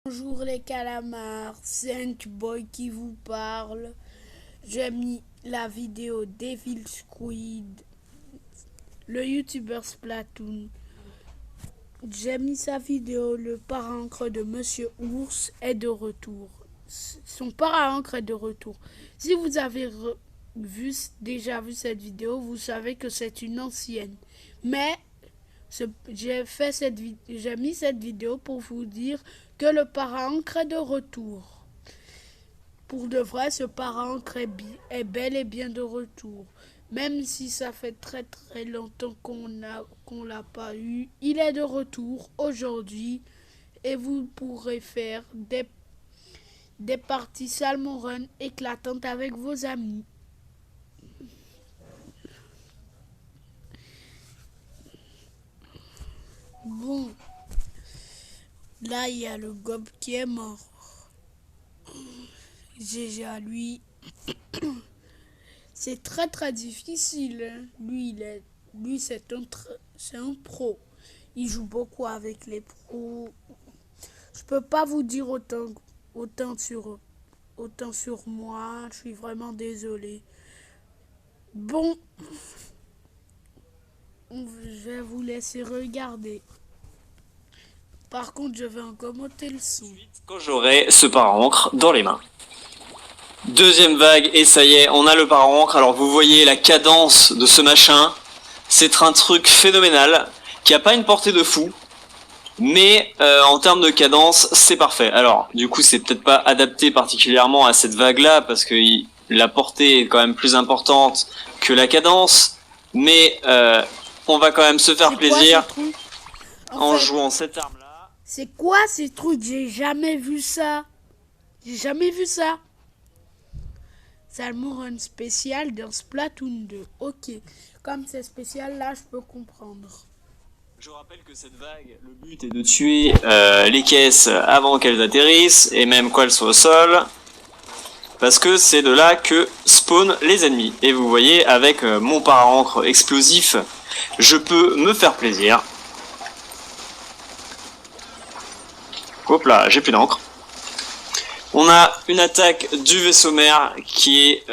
Bonjour les calamars, c'est Boy qui vous parle. J'ai mis la vidéo Devil Squid, le youtubeur Splatoon. J'ai mis sa vidéo, le parrain de Monsieur Ours est de retour. Son parrain est de retour. Si vous avez déjà vu cette vidéo, vous savez que c'est une ancienne. Mais j'ai mis cette vidéo pour vous dire que le parrain est de retour. Pour de vrai, ce parrain est bel et bien de retour. Même si ça fait très longtemps qu'on l'a pas eu, il est de retour aujourd'hui et vous pourrez faire des parties Salmon Run éclatantes avec vos amis. Bon, là il y a le gob qui est mort. GG à lui. C'est très difficile. Lui c'est un pro. Il joue beaucoup avec les pros. Je peux pas vous dire autant sur moi. Je suis vraiment désolé. Bon, je vais vous laisser regarder. Par contre, je vais encore monter le son. Quand j'aurai ce parent-encre dans les mains. Deuxième vague, et ça y est, on a le parent-encre. Alors vous voyez la cadence de ce machin. C'est un truc phénoménal, qui a pas une portée de fou. Mais en termes de cadence, c'est parfait. Alors, du coup, c'est peut-être pas adapté particulièrement à cette vague-là, parce que la portée est quand même plus importante que la cadence. Mais on va quand même se faire plaisir en jouant cette arme-là. C'est quoi ces trucs? J'ai jamais vu ça. J'ai jamais vu ça. Salmon Run spécial dans Splatoon 2. Ok. Comme c'est spécial, là, je peux comprendre. Je rappelle que cette vague, le but est de tuer les caisses avant qu'elles atterrissent, et même qu'elles soient au sol, parce que c'est de là que spawnent les ennemis. Et vous voyez, avec mon parent-encre explosif, je peux me faire plaisir. Hop là, j'ai plus d'encre. On a une attaque du vaisseau mère qui est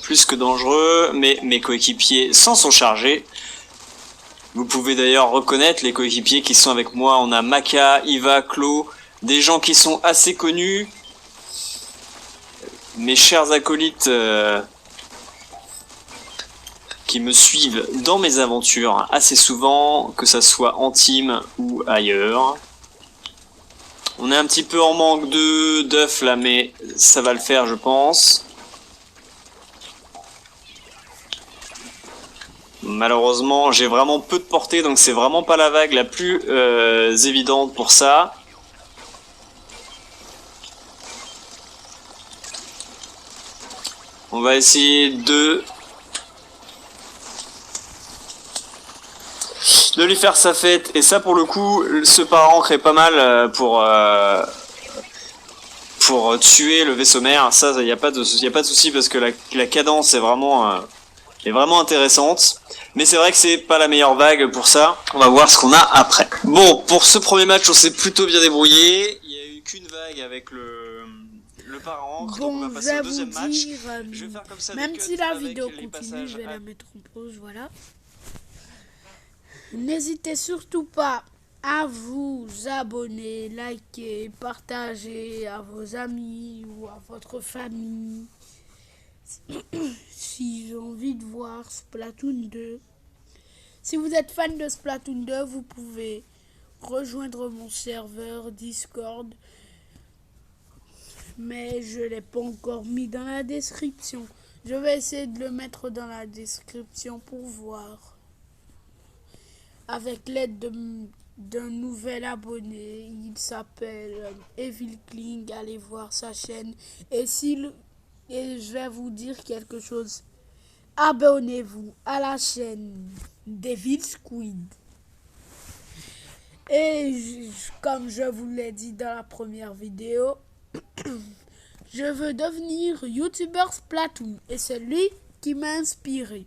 plus que dangereux, mais mes coéquipiers s'en sont chargés. Vous pouvez d'ailleurs reconnaître les coéquipiers qui sont avec moi. On a Maka, Iva, Klo, des gens qui sont assez connus. Mes chers acolytes qui me suivent dans mes aventures assez souvent, que ça soit en team ou ailleurs. On est un petit peu en manque d'œufs là, mais ça va le faire, je pense. Malheureusement, j'ai vraiment peu de portée, donc c'est vraiment pas la vague la plus évidente pour ça. On va essayer de lui faire sa fête, et ça pour le coup, ce parent est pas mal pour tuer le vaisseau mère. Ça, il n'y a pas de souci parce que la cadence est vraiment intéressante. Mais c'est vrai que c'est pas la meilleure vague pour ça. On va voir ce qu'on a après. Bon, pour ce premier match, on s'est plutôt bien débrouillé. Il y a eu qu'une vague avec le parent-encre. Bon, donc on va passer au deuxième match. Je vais faire comme ça. Même si la vidéo continue, je vais la mettre en pause, voilà. N'hésitez surtout pas à vous abonner, liker, partager à vos amis ou à votre famille. Si j'ai envie de voir Splatoon 2. Si vous êtes fan de Splatoon 2, vous pouvez rejoindre mon serveur Discord. Mais je ne l'ai pas encore mis dans la description. Je vais essayer de le mettre dans la description pour voir. Avec l'aide d'un nouvel abonné, il s'appelle Evil Kling. Allez voir sa chaîne. Et je vais vous dire quelque chose. Abonnez-vous à la chaîne Devil Squid. Et comme je vous l'ai dit dans la première vidéo, je veux devenir youtubeur Splatoon. Et c'est lui qui m'a inspiré.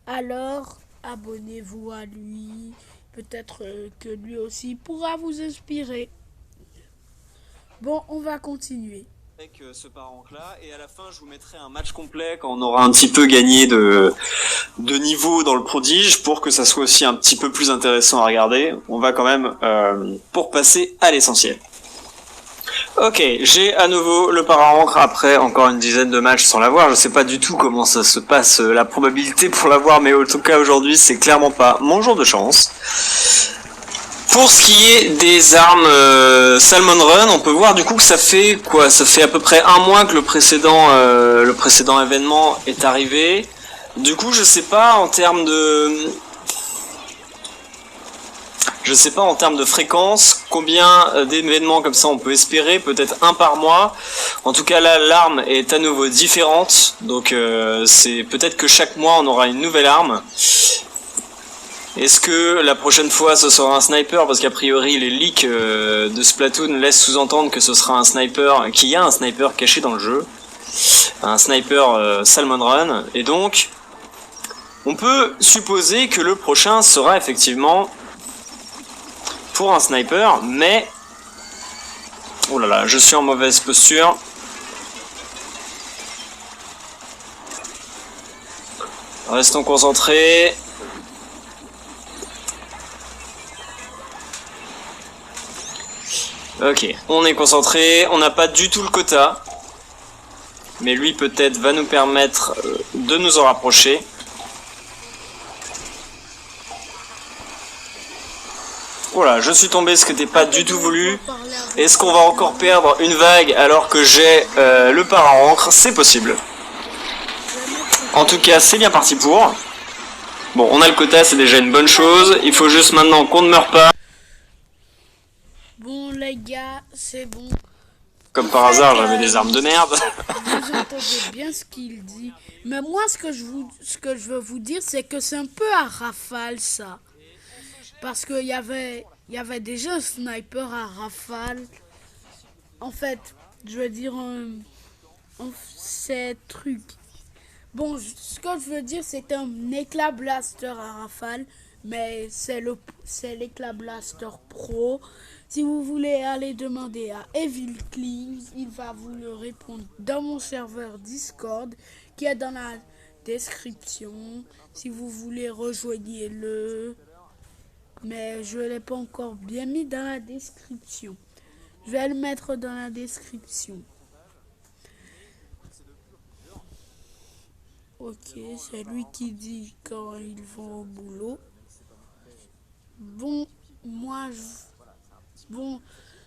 Alors, abonnez-vous à lui. Peut-être que lui aussi pourra vous inspirer. Bon, on va continuer. Avec ce par-rank là, et à la fin je vous mettrai un match complet quand on aura un petit peu gagné de niveau dans le prodige pour que ça soit aussi un petit peu plus intéressant à regarder. On va quand même pour passer à l'essentiel. Ok, j'ai à nouveau le par-rank après encore une dizaine de matchs sans l'avoir. Je sais pas du tout comment ça se passe, la probabilité pour l'avoir, mais en tout cas aujourd'hui c'est clairement pas mon jour de chance. Pour ce qui est des armes Salmon Run, on peut voir du coup que ça fait quoi? Ça fait à peu près un mois que le précédent événement est arrivé. Du coup, je sais pas en termes de fréquence combien d'événements comme ça on peut espérer, peut-être un par mois. En tout cas là, l'arme est à nouveau différente, donc c'est peut-être que chaque mois on aura une nouvelle arme. Est-ce que la prochaine fois ce sera un sniper? Parce qu'a priori les leaks de Splatoon laissent sous-entendre que ce sera un sniper, qu'il y a un sniper caché dans le jeu. Un sniper Salmon Run. Et donc, on peut supposer que le prochain sera effectivement pour un sniper, mais... Oh là là, je suis en mauvaise posture. Restons concentrés. Ok, on est concentré, on n'a pas du tout le quota. Mais lui peut-être va nous permettre de nous en rapprocher. Voilà, je suis tombé, ce qui n'était pas du tout voulu. Est-ce qu'on va encore perdre une vague alors que j'ai le par-rank? C'est possible. En tout cas, c'est bien parti pour. Bon, on a le quota, c'est déjà une bonne chose. Il faut juste maintenant qu'on ne meure pas. Bon les gars, c'est bon. Comme par hasard, j'avais des armes de merde. Vous entendez bien ce qu'il dit. Mais moi, ce que je veux vous dire, c'est que c'est un peu à rafale, ça. Parce qu'il y avait déjà un sniper à rafale. En fait, je veux dire, ces trucs. Bon, ce que je veux dire, c'est un éclat blaster à rafale. Mais c'est l'éclat blaster pro. Si vous voulez aller demander à Evil Cleaves, il va vous le répondre dans mon serveur Discord qui est dans la description. Si vous voulez, rejoignez-le. Mais je ne l'ai pas encore bien mis dans la description. Je vais le mettre dans la description. Ok, c'est lui qui dit quand ils vont au boulot. Bon, bon,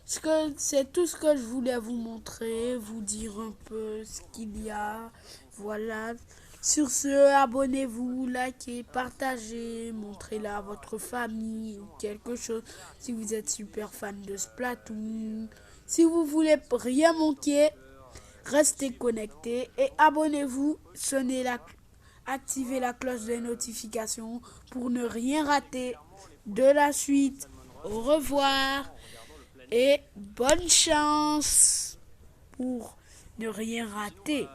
c'est tout ce que je voulais vous montrer, vous dire un peu ce qu'il y a. Voilà. Sur ce, abonnez-vous, likez, partagez, montrez-le à votre famille ou quelque chose si vous êtes super fan de Splatoon. Si vous voulez rien manquer, restez connectés et abonnez-vous, activez la cloche des notifications pour ne rien rater de la suite. Au revoir et bonne chance pour ne rien rater.